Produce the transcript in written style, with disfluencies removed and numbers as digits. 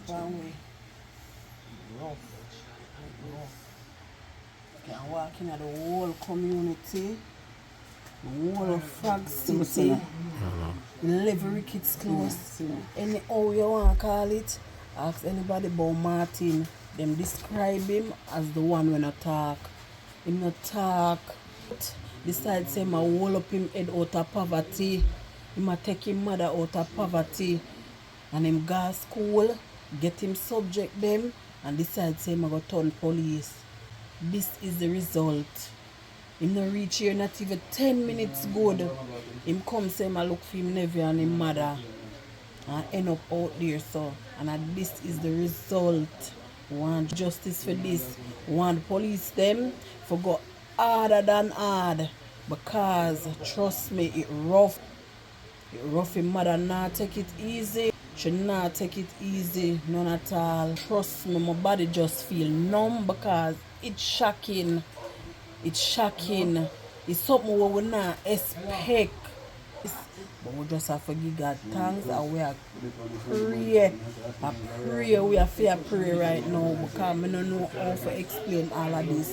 one way. Rough. Can walk in the whole community, the whole of Frog City, every kids close. Anyhow you want to call it, ask anybody about Martin. Them describe him as the one when I talk. Him not talk. Decide say I hold up him head out of poverty. Him a take him mother out of poverty. And him go school, get him subject them, and decide say I go turn police. This is the result. Him no reach here not even 10 minutes good. Him come say I look for him nephew and him mother. And end up out there so. And this is the result. Want justice for this. Want police them for go harder than hard. Because trust me, it rough. It rough. Him mother not take it easy. She not take it easy, none at all. Trust me, my body just feel numb because it's shocking. It's shocking. It's something we not expect. But we just have to give God thanks and we are pray. I pray, we are fair pray right now because I don't know how to explain all of this.